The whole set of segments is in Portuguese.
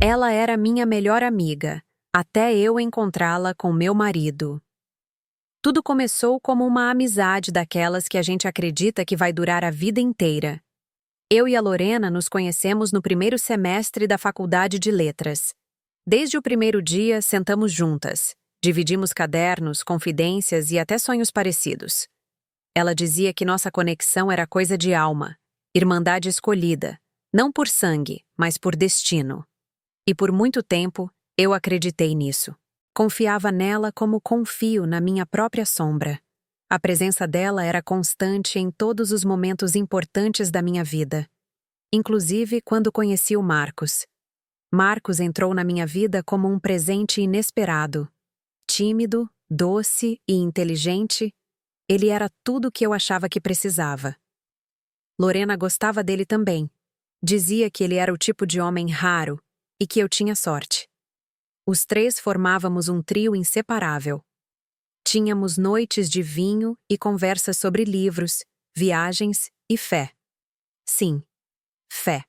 Ela era minha melhor amiga, até eu encontrá-la com meu marido. Tudo começou como uma amizade daquelas que a gente acredita que vai durar a vida inteira. Eu e a Lorena nos conhecemos no primeiro semestre da Faculdade de Letras. Desde o primeiro dia, sentamos juntas. Dividimos cadernos, confidências e até sonhos parecidos. Ela dizia que nossa conexão era coisa de alma, irmandade escolhida, não por sangue, mas por destino. E por muito tempo, eu acreditei nisso. Confiava nela como confio na minha própria sombra. A presença dela era constante em todos os momentos importantes da minha vida. Inclusive quando conheci o Marcos. Marcos entrou na minha vida como um presente inesperado. Tímido, doce e inteligente, ele era tudo o que eu achava que precisava. Lorena gostava dele também. Dizia que ele era o tipo de homem raro e que eu tinha sorte. Os três formávamos um trio inseparável. Tínhamos noites de vinho e conversas sobre livros, viagens e fé. Sim, fé.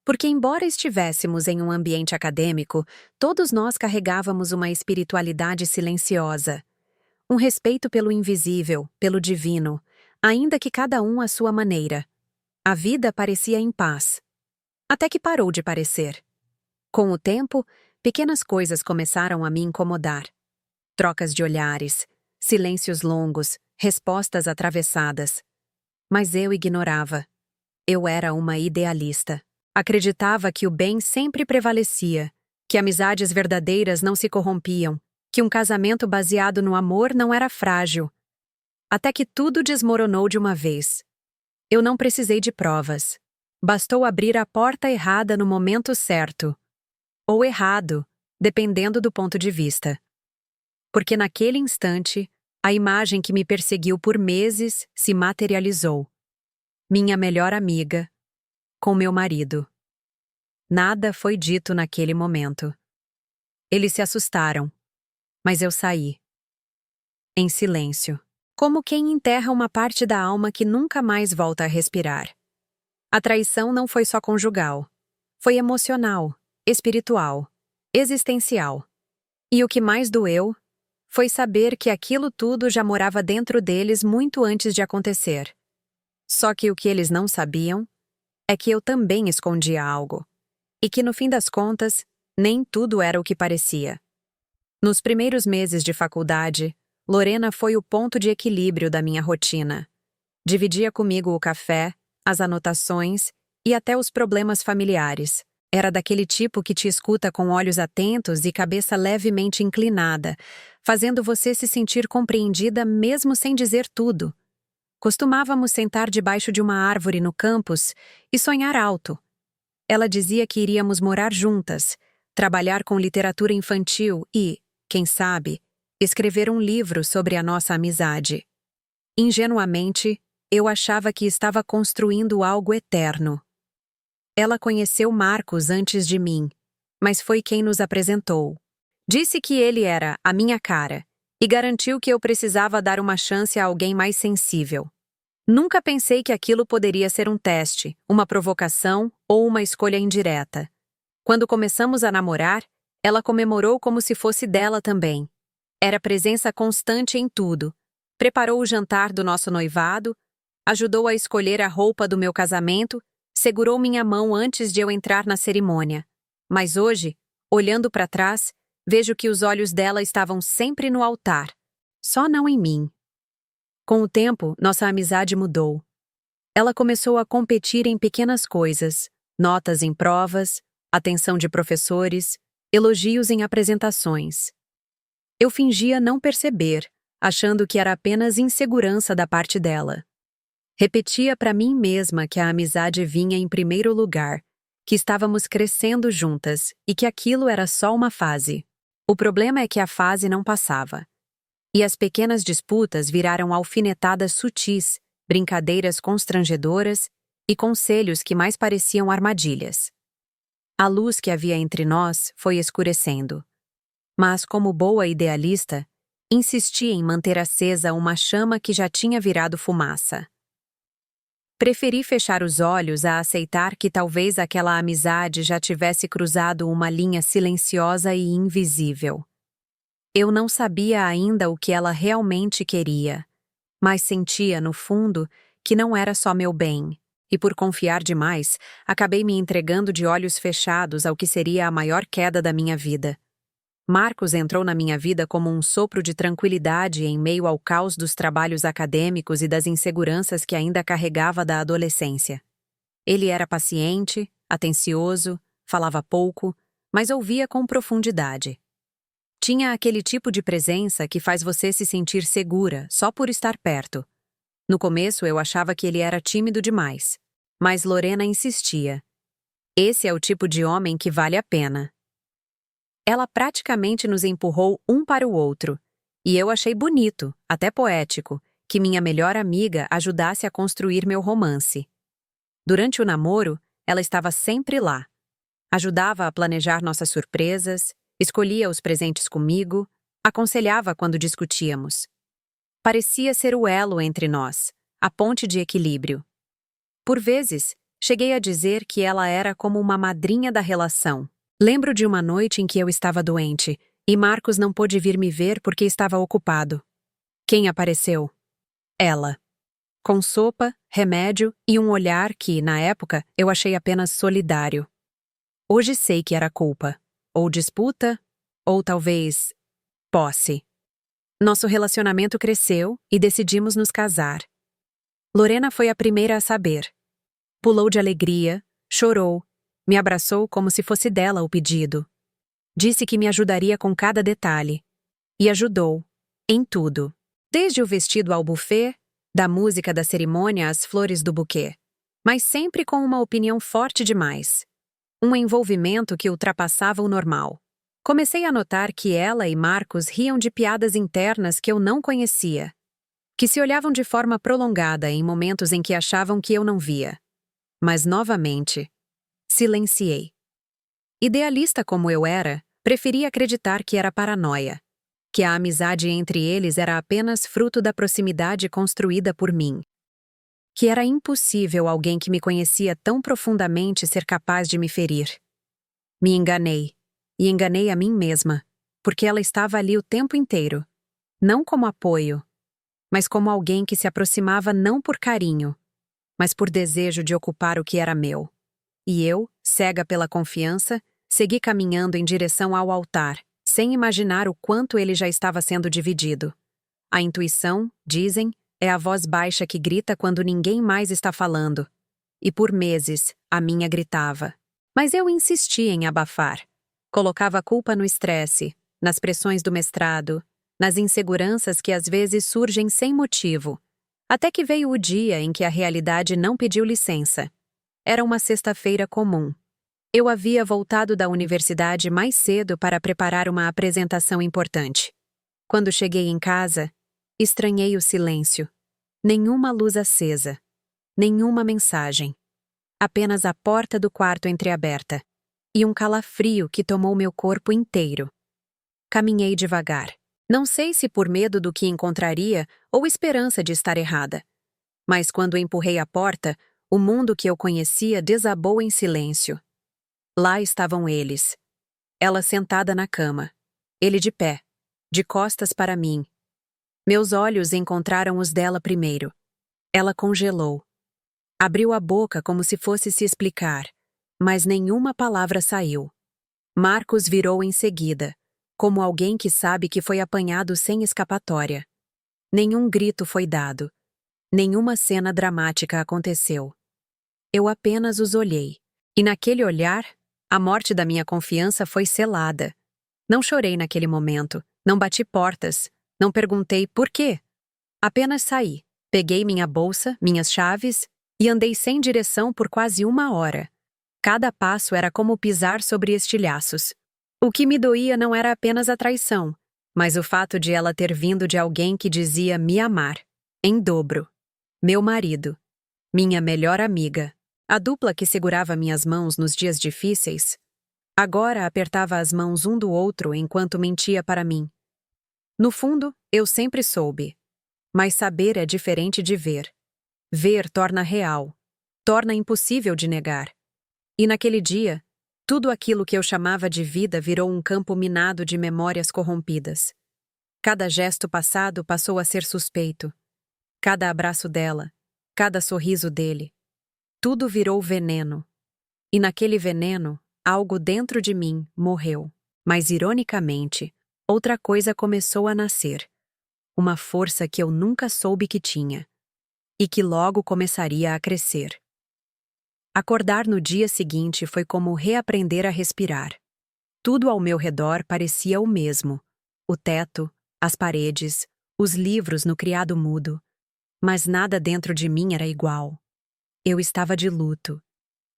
Porque, embora estivéssemos em um ambiente acadêmico, todos nós carregávamos uma espiritualidade silenciosa. Um respeito pelo invisível, pelo divino, ainda que cada um à sua maneira. A vida parecia em paz. Até que parou de parecer. Com o tempo, pequenas coisas começaram a me incomodar. Trocas de olhares, silêncios longos, respostas atravessadas. Mas eu ignorava. Eu era uma idealista. Acreditava que o bem sempre prevalecia, que amizades verdadeiras não se corrompiam, que um casamento baseado no amor não era frágil. Até que tudo desmoronou de uma vez. Eu não precisei de provas. Bastou abrir a porta errada no momento certo. Ou errado, dependendo do ponto de vista. Porque naquele instante, a imagem que me perseguiu por meses se materializou. Minha melhor amiga, com meu marido. Nada foi dito naquele momento. Eles se assustaram, mas eu saí. Em silêncio, como quem enterra uma parte da alma que nunca mais volta a respirar. A traição não foi só conjugal. Foi emocional, espiritual, existencial. E o que mais doeu foi saber que aquilo tudo já morava dentro deles muito antes de acontecer. Só que o que eles não sabiam é que eu também escondia algo. E que, no fim das contas, nem tudo era o que parecia. Nos primeiros meses de faculdade, Lorena foi o ponto de equilíbrio da minha rotina. Dividia comigo o café, as anotações e até os problemas familiares. Era daquele tipo que te escuta com olhos atentos e cabeça levemente inclinada, fazendo você se sentir compreendida mesmo sem dizer tudo. Costumávamos sentar debaixo de uma árvore no campus e sonhar alto. Ela dizia que iríamos morar juntas, trabalhar com literatura infantil e, quem sabe, escrever um livro sobre a nossa amizade. Ingenuamente, eu achava que estava construindo algo eterno. Ela conheceu Marcos antes de mim, mas foi quem nos apresentou. Disse que ele era a minha cara e garantiu que eu precisava dar uma chance a alguém mais sensível. Nunca pensei que aquilo poderia ser um teste, uma provocação ou uma escolha indireta. Quando começamos a namorar, ela comemorou como se fosse dela também. Era presença constante em tudo. Preparou o jantar do nosso noivado, ajudou a escolher a roupa do meu casamento, segurou minha mão antes de eu entrar na cerimônia. Mas hoje, olhando para trás, vejo que os olhos dela estavam sempre no altar, só não em mim. Com o tempo, nossa amizade mudou. Ela começou a competir em pequenas coisas, notas em provas, atenção de professores, elogios em apresentações. Eu fingia não perceber, achando que era apenas insegurança da parte dela. Repetia para mim mesma que a amizade vinha em primeiro lugar, que estávamos crescendo juntas e que aquilo era só uma fase. O problema é que a fase não passava. E as pequenas disputas viraram alfinetadas sutis, brincadeiras constrangedoras e conselhos que mais pareciam armadilhas. A luz que havia entre nós foi escurecendo. Mas, como boa idealista, insisti em manter acesa uma chama que já tinha virado fumaça. Preferi fechar os olhos a aceitar que talvez aquela amizade já tivesse cruzado uma linha silenciosa e invisível. Eu não sabia ainda o que ela realmente queria, mas sentia, no fundo, que não era só meu bem, e por confiar demais, acabei me entregando de olhos fechados ao que seria a maior queda da minha vida. Marcos entrou na minha vida como um sopro de tranquilidade em meio ao caos dos trabalhos acadêmicos e das inseguranças que ainda carregava da adolescência. Ele era paciente, atencioso, falava pouco, mas ouvia com profundidade. Tinha aquele tipo de presença que faz você se sentir segura só por estar perto. No começo eu achava que ele era tímido demais, mas Lorena insistia. Esse é o tipo de homem que vale a pena. Ela praticamente nos empurrou um para o outro, e eu achei bonito, até poético, que minha melhor amiga ajudasse a construir meu romance. Durante o namoro, ela estava sempre lá. Ajudava a planejar nossas surpresas, escolhia os presentes comigo, aconselhava quando discutíamos. Parecia ser o elo entre nós, a ponte de equilíbrio. Por vezes, cheguei a dizer que ela era como uma madrinha da relação. Lembro de uma noite em que eu estava doente, e Marcos não pôde vir me ver porque estava ocupado. Quem apareceu? Ela. Com sopa, remédio e um olhar que, na época, eu achei apenas solidário. Hoje sei que era culpa. Ou disputa, ou talvez posse. Nosso relacionamento cresceu e decidimos nos casar. Lorena foi a primeira a saber. Pulou de alegria, chorou, me abraçou como se fosse dela o pedido. Disse que me ajudaria com cada detalhe. E ajudou, em tudo. Desde o vestido ao buffet, da música da cerimônia às flores do buquê. Mas sempre com uma opinião forte demais. Um envolvimento que ultrapassava o normal. Comecei a notar que ela e Marcos riam de piadas internas que eu não conhecia. Que se olhavam de forma prolongada em momentos em que achavam que eu não via. Mas, novamente, silenciei. Idealista como eu era, preferi acreditar que era paranoia. Que a amizade entre eles era apenas fruto da proximidade construída por mim. Que era impossível alguém que me conhecia tão profundamente ser capaz de me ferir. Me enganei. E enganei a mim mesma, porque ela estava ali o tempo inteiro. Não como apoio, mas como alguém que se aproximava não por carinho, mas por desejo de ocupar o que era meu. E eu, cega pela confiança, segui caminhando em direção ao altar, sem imaginar o quanto ele já estava sendo dividido. A intuição, dizem, é a voz baixa que grita quando ninguém mais está falando. E por meses, a minha gritava. Mas eu insistia em abafar. Colocava a culpa no estresse, nas pressões do mestrado, nas inseguranças que às vezes surgem sem motivo. Até que veio o dia em que a realidade não pediu licença. Era uma sexta-feira comum. Eu havia voltado da universidade mais cedo para preparar uma apresentação importante. Quando cheguei em casa, estranhei o silêncio. Nenhuma luz acesa. Nenhuma mensagem. Apenas a porta do quarto entreaberta. E um calafrio que tomou meu corpo inteiro. Caminhei devagar. Não sei se por medo do que encontraria ou esperança de estar errada. Mas quando empurrei a porta, o mundo que eu conhecia desabou em silêncio. Lá estavam eles. Ela sentada na cama. Ele de pé, de costas para mim. Meus olhos encontraram os dela primeiro. Ela congelou. Abriu a boca como se fosse se explicar, mas nenhuma palavra saiu. Marcos virou em seguida, como alguém que sabe que foi apanhado sem escapatória. Nenhum grito foi dado. Nenhuma cena dramática aconteceu. Eu apenas os olhei. E naquele olhar, a morte da minha confiança foi selada. Não chorei naquele momento, não bati portas, não perguntei por quê. Apenas saí, peguei minha bolsa, minhas chaves e andei sem direção por quase 1 hora. Cada passo era como pisar sobre estilhaços. O que me doía não era apenas a traição, mas o fato de ela ter vindo de alguém que dizia me amar, em dobro. Meu marido. Minha melhor amiga. A dupla que segurava minhas mãos nos dias difíceis, agora apertava as mãos um do outro enquanto mentia para mim. No fundo, eu sempre soube. Mas saber é diferente de ver. Ver torna real, torna impossível de negar. E naquele dia, tudo aquilo que eu chamava de vida virou um campo minado de memórias corrompidas. Cada gesto passado passou a ser suspeito. Cada abraço dela, cada sorriso dele. Tudo virou veneno. E naquele veneno, algo dentro de mim morreu. Mas, ironicamente, outra coisa começou a nascer. Uma força que eu nunca soube que tinha. E que logo começaria a crescer. Acordar no dia seguinte foi como reaprender a respirar. Tudo ao meu redor parecia o mesmo. O teto, as paredes, os livros no criado mudo. Mas nada dentro de mim era igual. Eu estava de luto.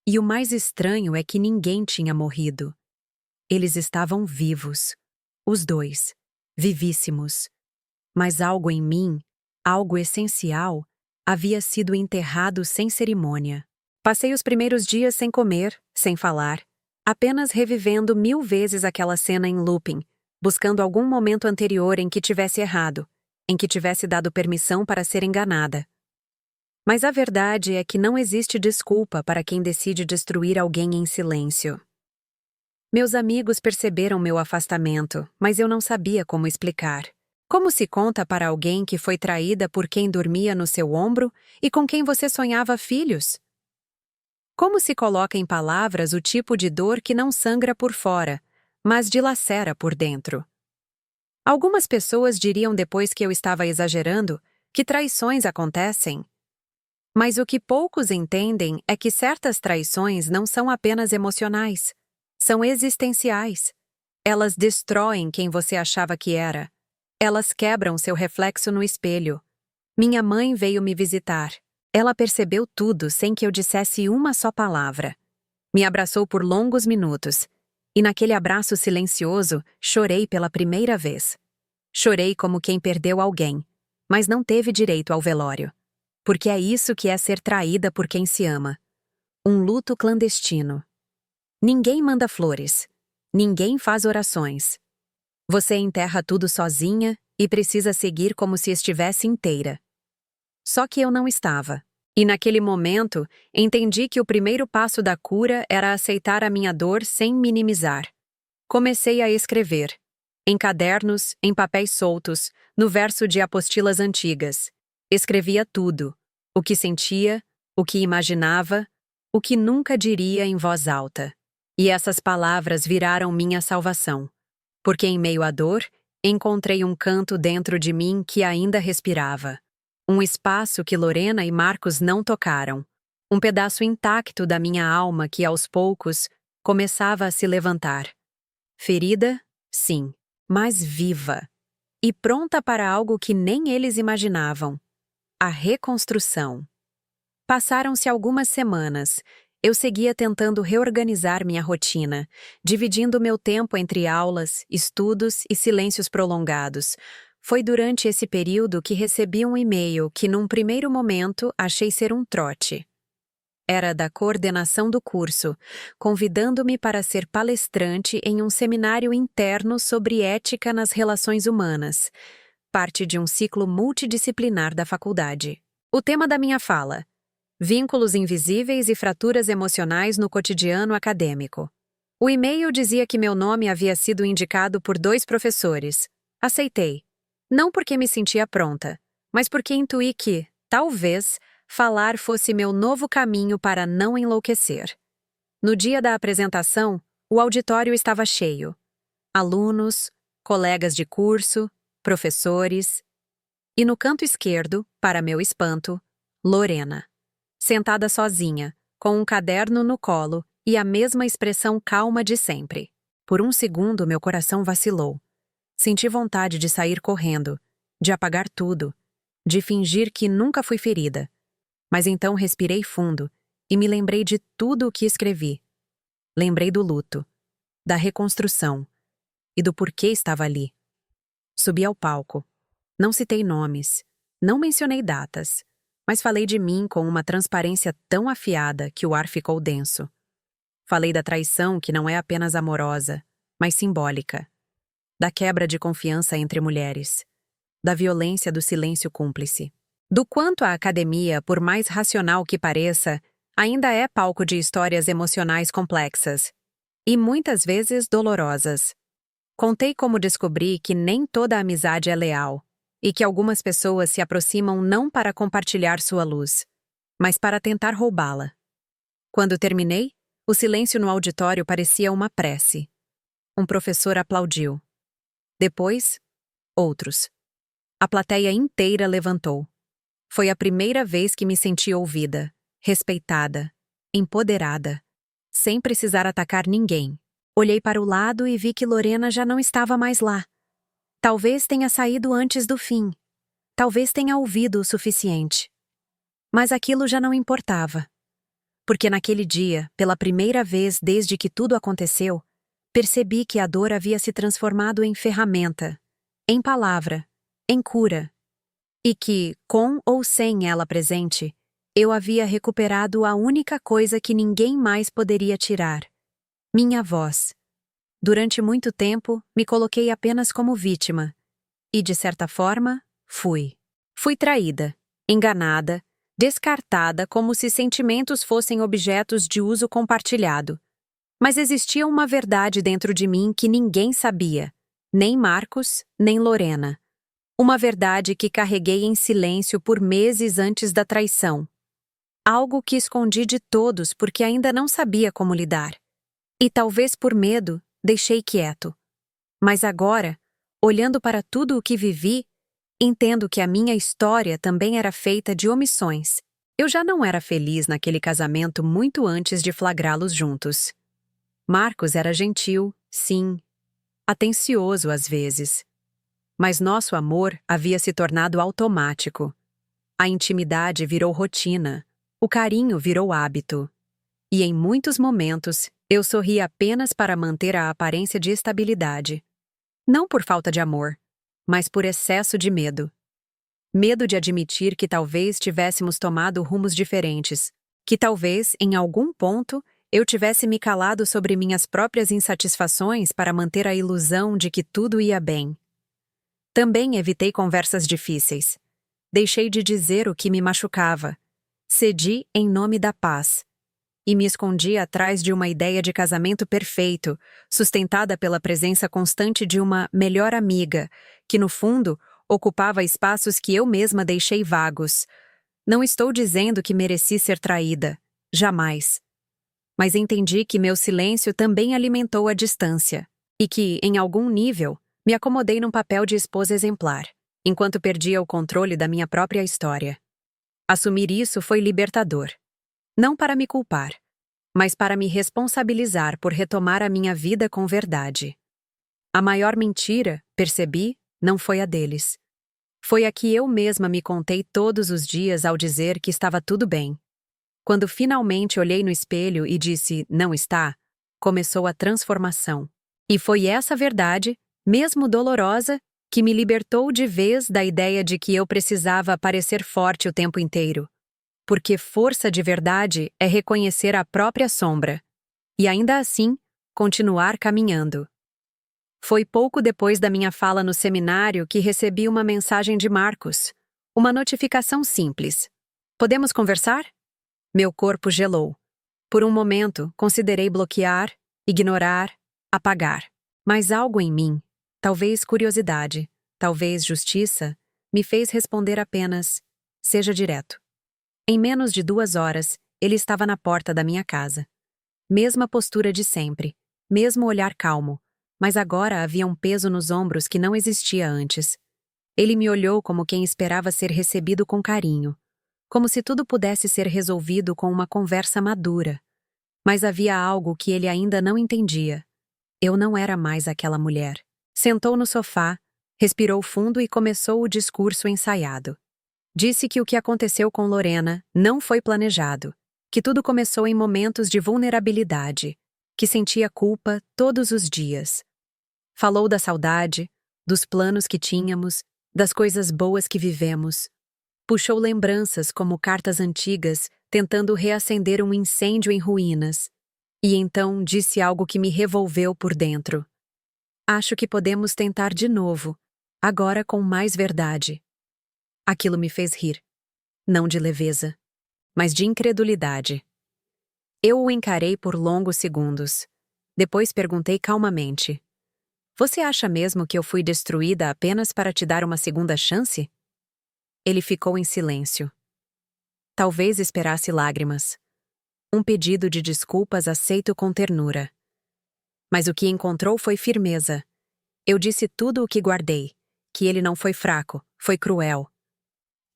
E o mais estranho é que ninguém tinha morrido. Eles estavam vivos. Os dois. Vivíssimos. Mas algo em mim, algo essencial, havia sido enterrado sem cerimônia. Passei os primeiros dias sem comer, sem falar, apenas revivendo 1000 vezes aquela cena em looping, buscando algum momento anterior em que tivesse errado, em que tivesse dado permissão para ser enganada. Mas a verdade é que não existe desculpa para quem decide destruir alguém em silêncio. Meus amigos perceberam meu afastamento, mas eu não sabia como explicar. Como se conta para alguém que foi traída por quem dormia no seu ombro e com quem você sonhava filhos? Como se coloca em palavras o tipo de dor que não sangra por fora, mas dilacera por dentro? Algumas pessoas diriam depois que eu estava exagerando que traições acontecem. Mas o que poucos entendem é que certas traições não são apenas emocionais, são existenciais. Elas destroem quem você achava que era. Elas quebram seu reflexo no espelho. Minha mãe veio me visitar. Ela percebeu tudo sem que eu dissesse uma só palavra. Me abraçou por longos minutos. E naquele abraço silencioso, chorei pela primeira vez. Chorei como quem perdeu alguém, mas não teve direito ao velório. Porque é isso que é ser traída por quem se ama. Um luto clandestino. Ninguém manda flores. Ninguém faz orações. Você enterra tudo sozinha e precisa seguir como se estivesse inteira. Só que eu não estava. E naquele momento, entendi que o primeiro passo da cura era aceitar a minha dor sem minimizar. Comecei a escrever. Em cadernos, em papéis soltos, no verso de apostilas antigas. Escrevia tudo. O que sentia, o que imaginava, o que nunca diria em voz alta. E essas palavras viraram minha salvação. Porque em meio à dor, encontrei um canto dentro de mim que ainda respirava. Um espaço que Lorena e Marcos não tocaram. Um pedaço intacto da minha alma que, aos poucos, começava a se levantar. Ferida? Sim, mas viva. E pronta para algo que nem eles imaginavam. A reconstrução. Passaram-se algumas semanas. Eu seguia tentando reorganizar minha rotina, dividindo meu tempo entre aulas, estudos e silêncios prolongados. Foi durante esse período que recebi um e-mail que, num primeiro momento, achei ser um trote. Era da coordenação do curso, convidando-me para ser palestrante em um seminário interno sobre ética nas relações humanas, parte de um ciclo multidisciplinar da faculdade. O tema da minha fala: vínculos invisíveis e fraturas emocionais no cotidiano acadêmico. O e-mail dizia que meu nome havia sido indicado por 2 professores. Aceitei. Não porque me sentia pronta, mas porque intuí que, talvez, falar fosse meu novo caminho para não enlouquecer. No dia da apresentação, o auditório estava cheio. Alunos, colegas de curso, professores. E no canto esquerdo, para meu espanto, Lorena. Sentada sozinha, com um caderno no colo e a mesma expressão calma de sempre. Por um segundo, meu coração vacilou. Senti vontade de sair correndo, de apagar tudo, de fingir que nunca fui ferida. Mas então respirei fundo e me lembrei de tudo o que escrevi. Lembrei do luto, da reconstrução e do porquê estava ali. Subi ao palco. Não citei nomes, não mencionei datas, mas falei de mim com uma transparência tão afiada que o ar ficou denso. Falei da traição que não é apenas amorosa, mas simbólica. Da quebra de confiança entre mulheres. Da violência do silêncio cúmplice. Do quanto a academia, por mais racional que pareça, ainda é palco de histórias emocionais complexas e muitas vezes dolorosas. Contei como descobri que nem toda amizade é leal e que algumas pessoas se aproximam não para compartilhar sua luz, mas para tentar roubá-la. Quando terminei, o silêncio no auditório parecia uma prece. Um professor aplaudiu. Depois, outros. A plateia inteira levantou. Foi a primeira vez que me senti ouvida, respeitada, empoderada, sem precisar atacar ninguém. Olhei para o lado e vi que Lorena já não estava mais lá. Talvez tenha saído antes do fim. Talvez tenha ouvido o suficiente. Mas aquilo já não importava. Porque naquele dia, pela primeira vez desde que tudo aconteceu, percebi que a dor havia se transformado em ferramenta, em palavra, em cura. E que, com ou sem ela presente, eu havia recuperado a única coisa que ninguém mais poderia tirar: minha voz. Durante muito tempo, me coloquei apenas como vítima. E, de certa forma, fui. Fui traída, enganada, descartada como se sentimentos fossem objetos de uso compartilhado. Mas existia uma verdade dentro de mim que ninguém sabia, nem Marcos, nem Lorena. Uma verdade que carreguei em silêncio por meses antes da traição. Algo que escondi de todos porque ainda não sabia como lidar. E talvez por medo, deixei quieto. Mas agora, olhando para tudo o que vivi, entendo que a minha história também era feita de omissões. Eu já não era feliz naquele casamento muito antes de flagrá-los juntos. Marcos era gentil, sim, atencioso às vezes. Mas nosso amor havia se tornado automático. A intimidade virou rotina, o carinho virou hábito. E em muitos momentos, eu sorri apenas para manter a aparência de estabilidade. Não por falta de amor, mas por excesso de medo. Medo de admitir que talvez tivéssemos tomado rumos diferentes, que talvez, em algum ponto, eu tivesse me calado sobre minhas próprias insatisfações para manter a ilusão de que tudo ia bem. Também evitei conversas difíceis. Deixei de dizer o que me machucava. Cedi em nome da paz. E me escondi atrás de uma ideia de casamento perfeito, sustentada pela presença constante de uma melhor amiga, que, no fundo, ocupava espaços que eu mesma deixei vagos. Não estou dizendo que mereci ser traída. Jamais. Mas entendi que meu silêncio também alimentou a distância. E que, em algum nível, me acomodei num papel de esposa exemplar, enquanto perdia o controle da minha própria história. Assumir isso foi libertador. Não para me culpar, mas para me responsabilizar por retomar a minha vida com verdade. A maior mentira, percebi, não foi a deles. Foi a que eu mesma me contei todos os dias ao dizer que estava tudo bem. Quando finalmente olhei no espelho e disse, não está, começou a transformação. E foi essa verdade, mesmo dolorosa, que me libertou de vez da ideia de que eu precisava parecer forte o tempo inteiro. Porque força de verdade é reconhecer a própria sombra. E ainda assim, continuar caminhando. Foi pouco depois da minha fala no seminário que recebi uma mensagem de Marcos. Uma notificação simples. Podemos conversar? Meu corpo gelou. Por um momento, considerei bloquear, ignorar, apagar. Mas algo em mim, talvez curiosidade, talvez justiça, me fez responder apenas, seja direto. Em menos de 2 horas, ele estava na porta da minha casa. Mesma postura de sempre, mesmo olhar calmo, mas agora havia um peso nos ombros que não existia antes. Ele me olhou como quem esperava ser recebido com carinho, como se tudo pudesse ser resolvido com uma conversa madura. Mas havia algo que ele ainda não entendia. Eu não era mais aquela mulher. Sentou no sofá, respirou fundo e começou o discurso ensaiado. Disse que o que aconteceu com Lorena não foi planejado, que tudo começou em momentos de vulnerabilidade, que sentia culpa todos os dias. Falou da saudade, dos planos que tínhamos, das coisas boas que vivemos. Puxou lembranças como cartas antigas, tentando reacender um incêndio em ruínas. E então disse algo que me revolveu por dentro. Acho que podemos tentar de novo, agora com mais verdade. Aquilo me fez rir. não de leveza, mas de incredulidade. Eu o encarei por longos segundos. Depois perguntei calmamente: Você acha mesmo que eu fui destruída apenas para te dar uma segunda chance? Ele ficou em silêncio. Talvez esperasse lágrimas. Um pedido de desculpas aceito com ternura. Mas o que encontrou foi firmeza. Eu disse tudo o que guardei, que ele não foi fraco, foi cruel.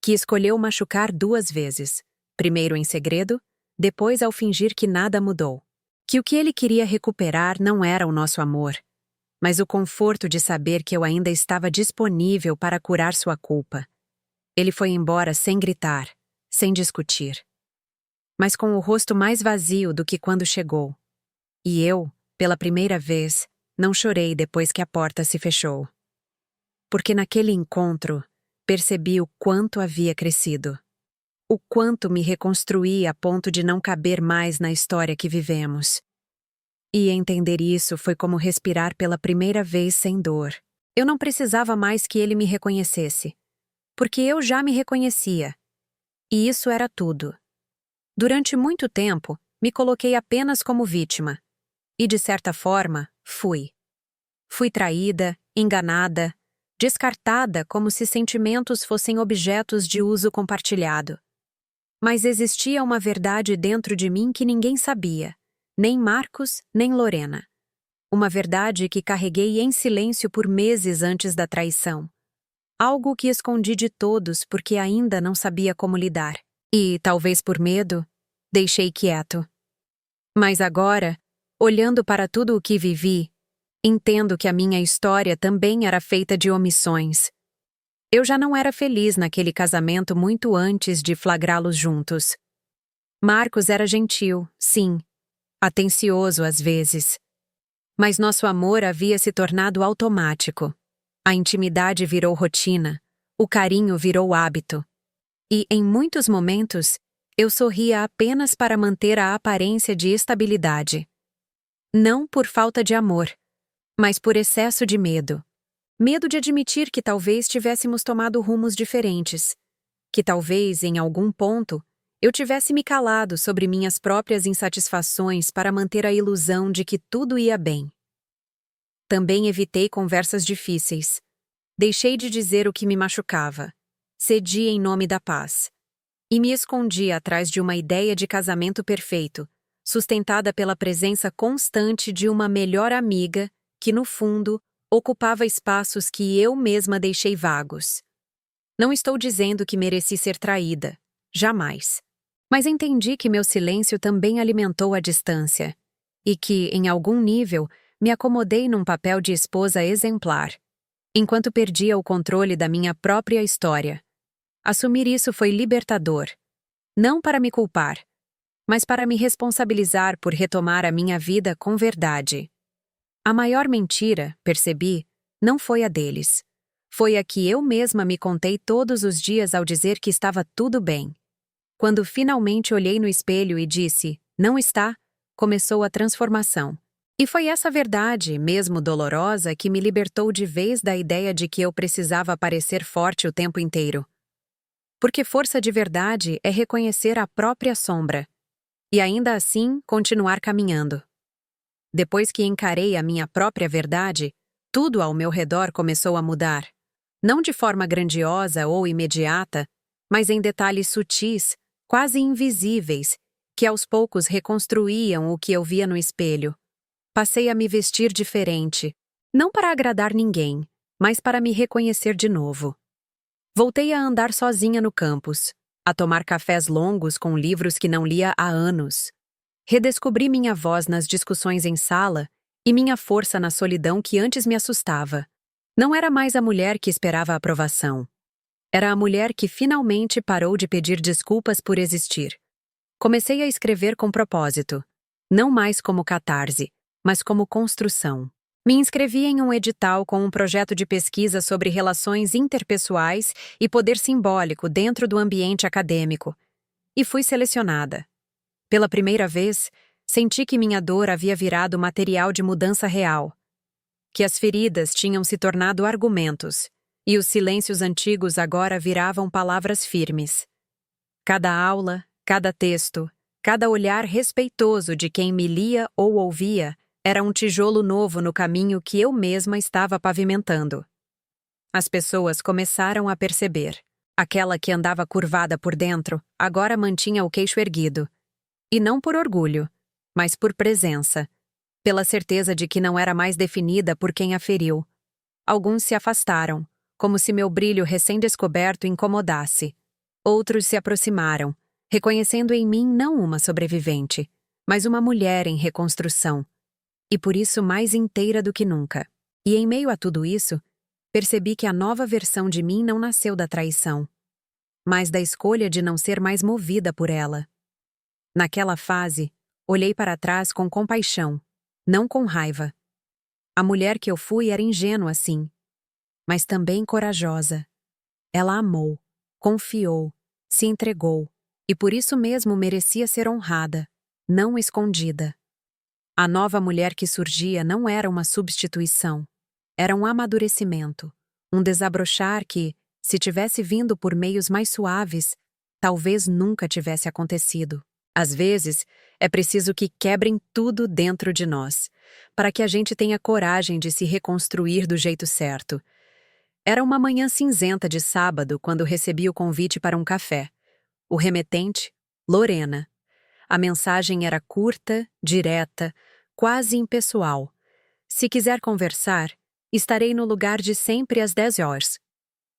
Que escolheu machucar 2 vezes, primeiro em segredo, depois ao fingir que nada mudou. Que o que ele queria recuperar não era o nosso amor, mas o conforto de saber que eu ainda estava disponível para curar sua culpa. Ele foi embora sem gritar, sem discutir, mas com o rosto mais vazio do que quando chegou. E eu, pela primeira vez, não chorei depois que a porta se fechou. Porque naquele encontro, percebi o quanto havia crescido. O quanto me reconstruí a ponto de não caber mais na história que vivemos. E entender isso foi como respirar pela primeira vez sem dor. Eu não precisava mais que ele me reconhecesse, porque eu já me reconhecia. E isso era tudo. Durante muito tempo, me coloquei apenas como vítima. E, de certa forma, fui. Fui traída, enganada, descartada como se sentimentos fossem objetos de uso compartilhado. Mas existia uma verdade dentro de mim que ninguém sabia, nem Marcos, nem Lorena. Uma verdade que carreguei em silêncio por meses antes da traição. Algo que escondi de todos porque ainda não sabia como lidar. E, talvez por medo, deixei quieto. Mas agora, olhando para tudo o que vivi, entendo que a minha história também era feita de omissões. Eu já não era feliz naquele casamento muito antes de flagrá-los juntos. Marcos era gentil, sim, atencioso às vezes. Mas nosso amor havia se tornado automático. A intimidade virou rotina, o carinho virou hábito. E, em muitos momentos, eu sorria apenas para manter a aparência de estabilidade. Não por falta de amor, mas por excesso de medo. Medo de admitir que talvez tivéssemos tomado rumos diferentes. Que talvez, em algum ponto, eu tivesse me calado sobre minhas próprias insatisfações para manter a ilusão de que tudo ia bem. Também evitei conversas difíceis. Deixei de dizer o que me machucava. Cedi em nome da paz. E me escondi atrás de uma ideia de casamento perfeito, sustentada pela presença constante de uma melhor amiga que, no fundo, ocupava espaços que eu mesma deixei vagos. Não estou dizendo que mereci ser traída. Jamais. Mas entendi que meu silêncio também alimentou a distância. E que, em algum nível, me acomodei num papel de esposa exemplar, enquanto perdia o controle da minha própria história. Assumir isso foi libertador. Não para me culpar, mas para me responsabilizar por retomar a minha vida com verdade. A maior mentira, percebi, não foi a deles. Foi a que eu mesma me contei todos os dias ao dizer que estava tudo bem. Quando finalmente olhei no espelho e disse, não está, começou a transformação. E foi essa verdade, mesmo dolorosa, que me libertou de vez da ideia de que eu precisava parecer forte o tempo inteiro. Porque força de verdade é reconhecer a própria sombra. E ainda assim, continuar caminhando. Depois que encarei a minha própria verdade, tudo ao meu redor começou a mudar. Não de forma grandiosa ou imediata, mas em detalhes sutis, quase invisíveis, que aos poucos reconstruíam o que eu via no espelho. Passei a me vestir diferente, não para agradar ninguém, mas para me reconhecer de novo. Voltei a andar sozinha no campus, a tomar cafés longos com livros que não lia há anos. Redescobri minha voz nas discussões em sala e minha força na solidão que antes me assustava. Não era mais a mulher que esperava a aprovação. Era a mulher que finalmente parou de pedir desculpas por existir. Comecei a escrever com propósito, não mais como catarse, mas como construção. Me inscrevi em um edital com um projeto de pesquisa sobre relações interpessoais e poder simbólico dentro do ambiente acadêmico. E fui selecionada. Pela primeira vez, senti que minha dor havia virado material de mudança real. Que as feridas tinham se tornado argumentos, e os silêncios antigos agora viravam palavras firmes. Cada aula, cada texto, cada olhar respeitoso de quem me lia ou ouvia era um tijolo novo no caminho que eu mesma estava pavimentando. As pessoas começaram a perceber. Aquela que andava curvada por dentro agora mantinha o queixo erguido. E não por orgulho, mas por presença, pela certeza de que não era mais definida por quem a feriu. Alguns se afastaram, como se meu brilho recém-descoberto incomodasse. Outros se aproximaram, reconhecendo em mim não uma sobrevivente, mas uma mulher em reconstrução, e por isso mais inteira do que nunca. E em meio a tudo isso, percebi que a nova versão de mim não nasceu da traição, mas da escolha de não ser mais movida por ela. Naquela fase, olhei para trás com compaixão, não com raiva. A mulher que eu fui era ingênua, sim, mas também corajosa. Ela amou, confiou, se entregou, e por isso mesmo merecia ser honrada, não escondida. A nova mulher que surgia não era uma substituição. Era um amadurecimento, um desabrochar que, se tivesse vindo por meios mais suaves, talvez nunca tivesse acontecido. Às vezes, é preciso que quebrem tudo dentro de nós, para que a gente tenha coragem de se reconstruir do jeito certo. Era uma manhã cinzenta de sábado quando recebi o convite para um café. O remetente, Lorena. A mensagem era curta, direta, quase impessoal. Se quiser conversar, estarei no lugar de sempre às 10 horas.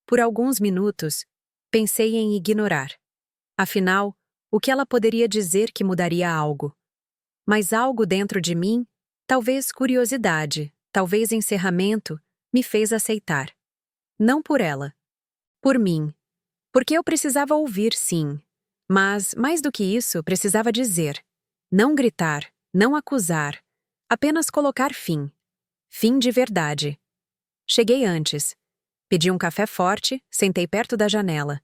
Por alguns minutos, pensei em ignorar. Afinal, o que ela poderia dizer que mudaria algo? Mas algo dentro de mim, talvez curiosidade, talvez encerramento, me fez aceitar. Não por ela. Por mim. Porque eu precisava ouvir, sim. Mas, mais do que isso, precisava dizer. Não gritar, não acusar. Apenas colocar fim. Fim de verdade. Cheguei antes. Pedi um café forte, sentei perto da janela.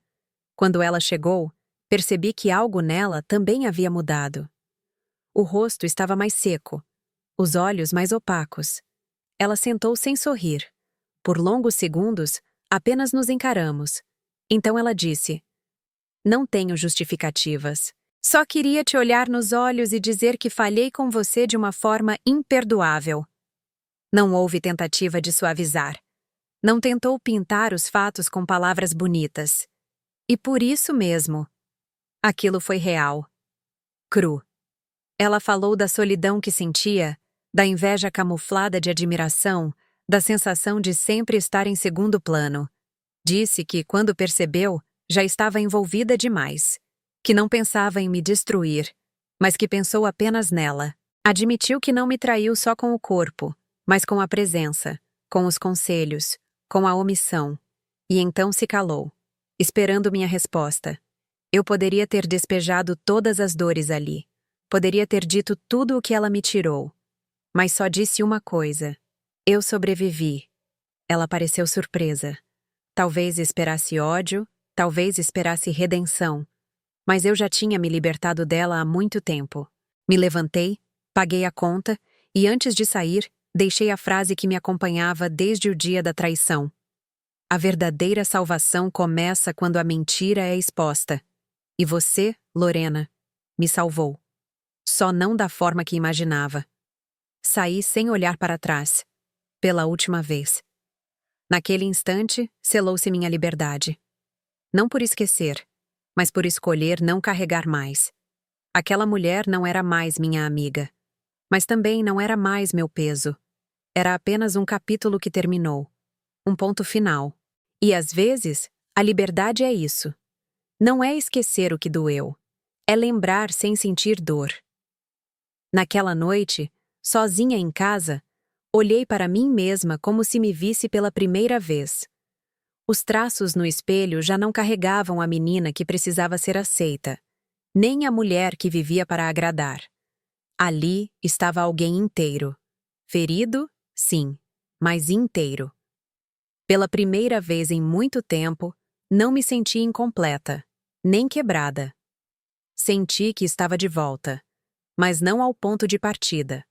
Quando ela chegou, percebi que algo nela também havia mudado. O rosto estava mais seco, os olhos mais opacos. Ela sentou sem sorrir. Por longos segundos, apenas nos encaramos. Então ela disse: "Não tenho justificativas. Só queria te olhar nos olhos e dizer que falhei com você de uma forma imperdoável." Não houve tentativa de suavizar. Não tentou pintar os fatos com palavras bonitas. E por isso mesmo, aquilo foi real. Cru. Ela falou da solidão que sentia, da inveja camuflada de admiração, da sensação de sempre estar em segundo plano. Disse que, quando percebeu, já estava envolvida demais, que não pensava em me destruir, mas que pensou apenas nela. Admitiu que não me traiu só com o corpo, mas com a presença, com os conselhos, com a omissão. E então se calou, esperando minha resposta. Eu poderia ter despejado todas as dores ali. Poderia ter dito tudo o que ela me tirou. Mas só disse uma coisa. Eu sobrevivi. Ela pareceu surpresa. Talvez esperasse ódio, talvez esperasse redenção. Mas eu já tinha me libertado dela há muito tempo. Me levantei, paguei a conta e, antes de sair, deixei a frase que me acompanhava desde o dia da traição. A verdadeira salvação começa quando a mentira é exposta. E você, Lorena, me salvou. Só não da forma que imaginava. Saí sem olhar para trás. Pela última vez. Naquele instante, selou-se minha liberdade. Não por esquecer, mas por escolher não carregar mais. Aquela mulher não era mais minha amiga. Mas também não era mais meu peso. Era apenas um capítulo que terminou. Um ponto final. E às vezes, a liberdade é isso. Não é esquecer o que doeu. É lembrar sem sentir dor. Naquela noite, sozinha em casa, olhei para mim mesma como se me visse pela primeira vez. Os traços no espelho já não carregavam a menina que precisava ser aceita, nem a mulher que vivia para agradar. Ali estava alguém inteiro. Ferido, sim, mas inteiro. Pela primeira vez em muito tempo, não me senti incompleta, nem quebrada. Senti que estava de volta, mas não ao ponto de partida,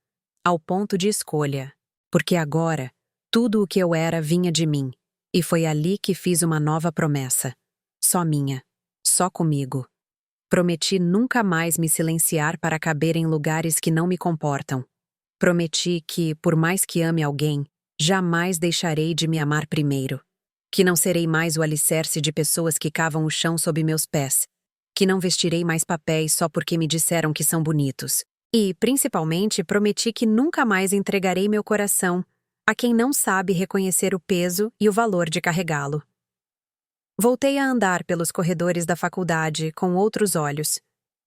ao ponto de escolha, porque agora, tudo o que eu era vinha de mim, e foi ali que fiz uma nova promessa. Só minha, só comigo. Prometi nunca mais me silenciar para caber em lugares que não me comportam. Prometi que, por mais que ame alguém, jamais deixarei de me amar primeiro. Que não serei mais o alicerce de pessoas que cavam o chão sob meus pés. Que não vestirei mais papéis só porque me disseram que são bonitos. E, principalmente, prometi que nunca mais entregarei meu coração a quem não sabe reconhecer o peso e o valor de carregá-lo. Voltei a andar pelos corredores da faculdade com outros olhos.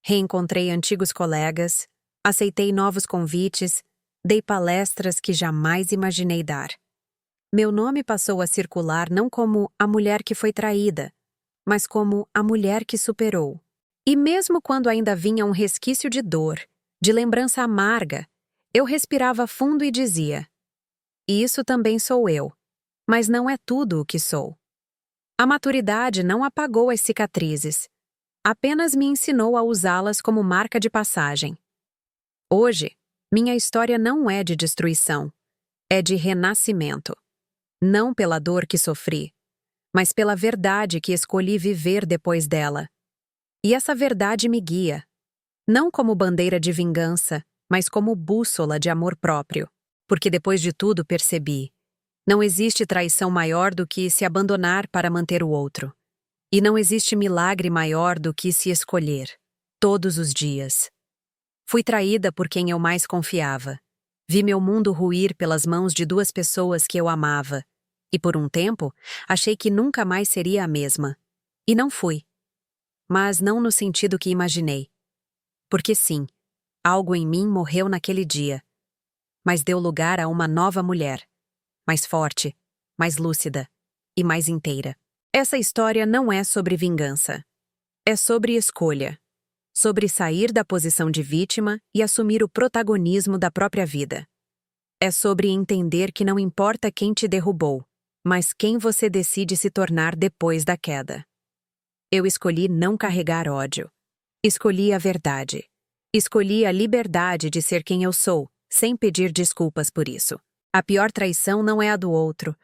Reencontrei antigos colegas, aceitei novos convites, dei palestras que jamais imaginei dar. Meu nome passou a circular não como a mulher que foi traída, mas como a mulher que superou. E mesmo quando ainda vinha um resquício de dor, de lembrança amarga, eu respirava fundo e dizia: isso também sou eu, mas não é tudo o que sou. A maturidade não apagou as cicatrizes, apenas me ensinou a usá-las como marca de passagem. Hoje, minha história não é de destruição, é de renascimento. Não pela dor que sofri, mas pela verdade que escolhi viver depois dela. E essa verdade me guia, não como bandeira de vingança, mas como bússola de amor próprio. Porque depois de tudo percebi: não existe traição maior do que se abandonar para manter o outro. E não existe milagre maior do que se escolher, todos os dias. Fui traída por quem eu mais confiava. Vi meu mundo ruir pelas mãos de duas pessoas que eu amava. E por um tempo, achei que nunca mais seria a mesma. E não fui. Mas não no sentido que imaginei. Porque sim, algo em mim morreu naquele dia. Mas deu lugar a uma nova mulher. Mais forte, mais lúcida e mais inteira. Essa história não é sobre vingança. É sobre escolha. Sobre sair da posição de vítima e assumir o protagonismo da própria vida. É sobre entender que não importa quem te derrubou, mas quem você decide se tornar depois da queda. Eu escolhi não carregar ódio. Escolhi a verdade. Escolhi a liberdade de ser quem eu sou, sem pedir desculpas por isso. A pior traição não é a do outro.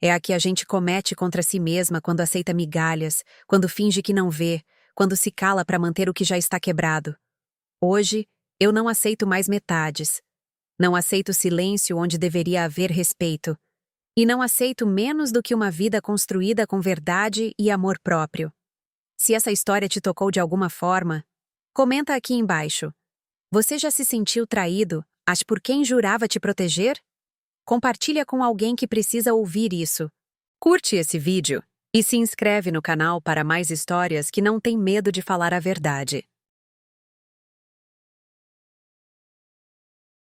É a que a gente comete contra si mesma quando aceita migalhas, quando finge que não vê, quando se cala para manter o que já está quebrado. Hoje, eu não aceito mais metades. Não aceito silêncio onde deveria haver respeito. E não aceito menos do que uma vida construída com verdade e amor próprio. Se essa história te tocou de alguma forma, comenta aqui embaixo. Você já se sentiu traído, por quem jurava te proteger? Compartilha com alguém que precisa ouvir isso. Curte esse vídeo e se inscreve no canal para mais histórias que não têm medo de falar a verdade.